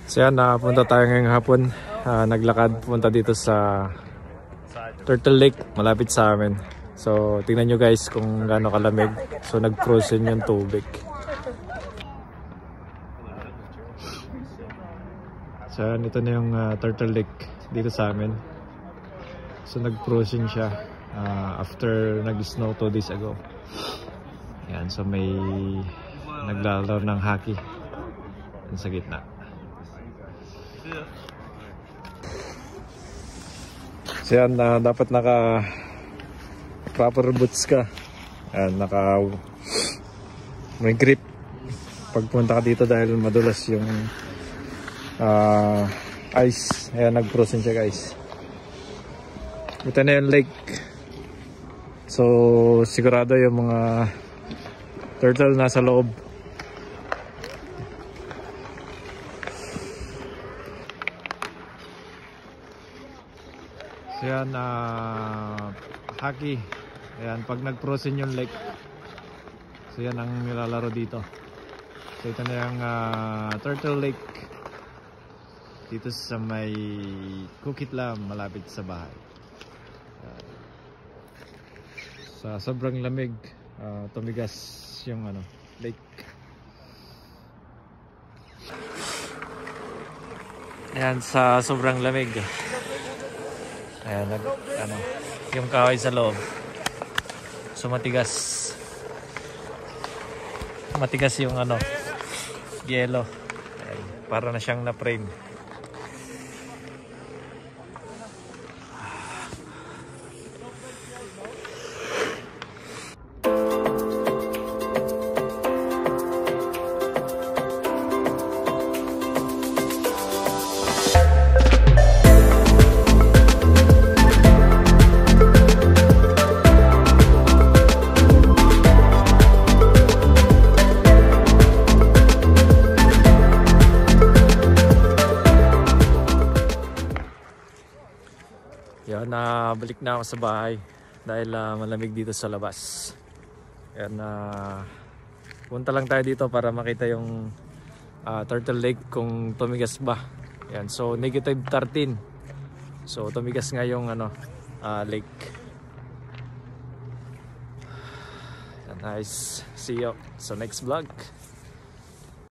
So yan, punta tayo ngayong hapon. Naglakad punta dito sa Turtle Lake, malapit sa amin. So tingnan nyo guys kung gaano kalamig. So nag-frozen yung tubig. So yan, ito na yung Turtle Lake dito sa amin. So nag-frozen siya after nag-snow 2 days ago. Yan, so may naglalaro ng hockey sa gitna. So yan, dapat naka proper boots ka. Yan, naka may grip pagpunta ka dito dahil madulas yung ice. Ayan, nag-frozen siya guys. Ito na yung lake. So sigurado yung mga turtle nasa loob. So yan, hockey. Ayan, pag nag-frozen yung lake. So yan ang nilalaro dito. So ito na yung Turtle Lake. Dito sa may Kukitlam, malapit sa bahay. Sa sobrang lamig, tumigas yung lake. Ayan, sa sobrang lamig. Ayan, yung kahoy sa loob. So matigas. Matigas yung yelo. Ayan, para na siyang na-frame. Yan, balik na ako sa bahay dahil malamig dito sa labas. Yan, punta lang tayo dito para makita yung Turtle Lake kung tumigas ba. Yan, so -13. So tumigas nga yung lake. Yan, nice. See you sa next vlog.